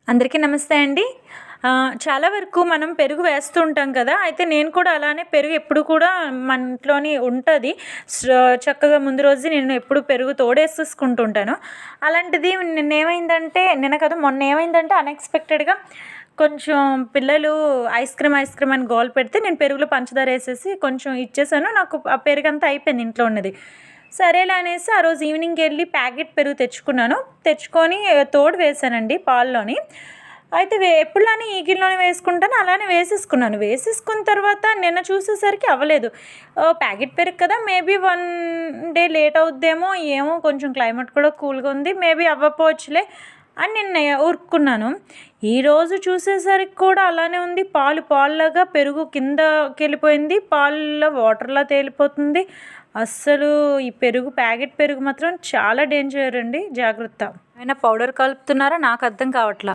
అందరికీ నమస్తే అండి. చాలా వరకు మనం పెరుగు వేస్తూ ఉంటాం కదా! అయితే నేను కూడా అలానే పెరుగు ఎప్పుడు కూడా మన ఇంట్లోని ఉంటది. చక్కగా ముందు రోజు నేను ఎప్పుడు పెరుగు తోడేసేసుకుంటూ ఉంటాను. అలాంటిది నిన్న కాదు మొన్న ఏమైందంటే అన్‌ఎక్స్‌పెక్టెడ్‌గా కొంచెం పిల్లలు ఐస్ క్రీమ్ అని గోల పెడితే నేను పెరుగులో పంచదార ఏసేసి కొంచెం ఇచ్చేసాను. నాకు ఆ పెరుగంతా అయిపోయింది ఇంట్లో ఉన్నది. సరేలే అనేసి ఆ రోజు ఈవినింగెళ్ళి ప్యాకెట్ పెరుగు తెచ్చుకున్నాను. తెచ్చుకొని తోడు వేశానండి పాల్లోని. అయితే ఎప్పుడులానే ఈ గిన్నెలోనే వేసుకుంటాను అలానే వేసేసుకున్నాను. వేసేసుకున్న తర్వాత నిన్న చూసేసరికి అవ్వలేదు. ప్యాకెట్ పెరుగు కదా! మేబీ 1 డే లేట్ అవుద్దేమో ఏమో కొంచెం క్లైమేట్ కూడా కూల్‌గా ఉంది. మేబీ అవ్వకపోవచ్చులే అని నిన్న ఊరుకున్నాను. ఈరోజు చూసేసరికి కూడా అలానే ఉంది. పాలులాగా పెరుగు కిందకెళ్ళిపోయింది. పాలలో వాటర్‌లా తేలిపోతుంది. అస్సలు ఈ ప్యాకెట్ పెరుగు మాత్రం చాలా డేంజర్ అండి. జాగ్రత్త. ఏమైనా పౌడర్ కలుపుతున్నారా? నాకు అర్థం కావట్లా.